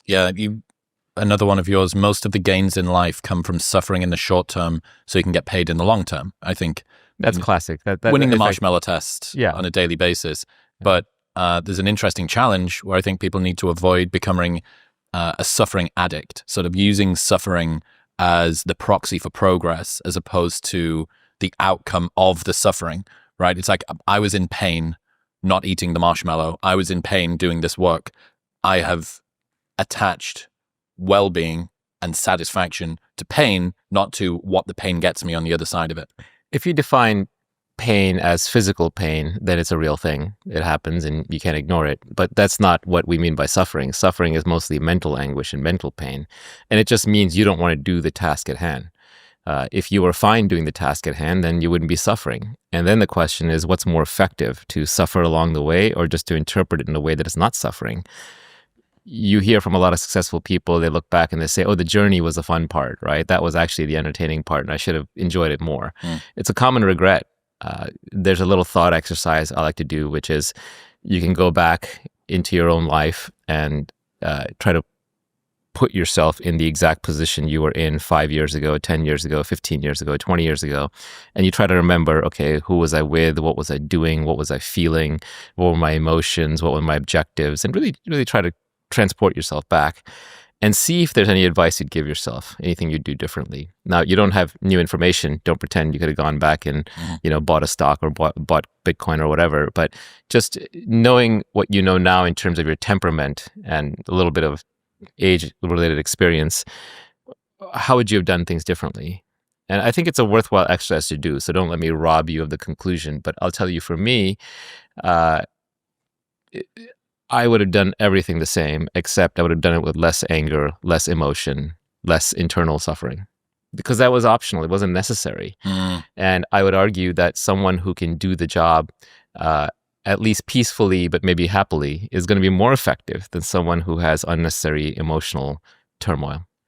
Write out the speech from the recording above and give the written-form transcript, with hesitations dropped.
Yeah, another one of yours, most of the gains in life come from suffering in the short term so you can get paid in the long term. I think That's classic. winning the It's like, marshmallow test yeah. on a daily basis. Yeah. But there's an interesting challenge where I think people need to avoid becoming a suffering addict, sort of using suffering as the proxy for progress as opposed to the outcome of the suffering, right? It's like I was in pain not eating the marshmallow. I was in pain doing this work. I have attached well-being and satisfaction to pain, not to what the pain gets me on the other side of it. If you define pain as physical pain, then it's a real thing. It happens and you can't ignore it. But that's not what we mean by suffering. Suffering is mostly mental anguish and mental pain. And it just means you don't want to do the task at hand. If you were fine doing the task at hand, then you wouldn't be suffering. And then the question is, what's more effective, to suffer along the way or just to interpret it in a way that is not suffering? You hear from a lot of successful people, they look back and they say, oh, the journey was the fun part, right? That was actually the entertaining part and I should have enjoyed it more. It's a common regret. There's a little thought exercise I like to do, which is you can go back into your own life and try to put yourself in the exact position you were in 5 years ago, 10 years ago, 15 years ago, 20 years ago. And you try to remember, okay, who was I with? What was I doing? What was I feeling? What were my emotions? What were my objectives? And really, really try to transport yourself back and see if there's any advice you'd give yourself, anything you'd do differently. Now, you don't have new information. Don't pretend you could have gone back and, bought a stock or bought Bitcoin or whatever. But just knowing what you know now in terms of your temperament and a little bit of age-related experience, how would you have done things differently? And I think it's a worthwhile exercise to do. So don't let me rob you of the conclusion. But I'll tell you, for me, I would have done everything the same, except I would have done it with less anger, less emotion, less internal suffering, because that was optional. It wasn't necessary. And I would argue that someone who can do the job at least peacefully, but maybe happily, is going to be more effective than someone who has unnecessary emotional turmoil.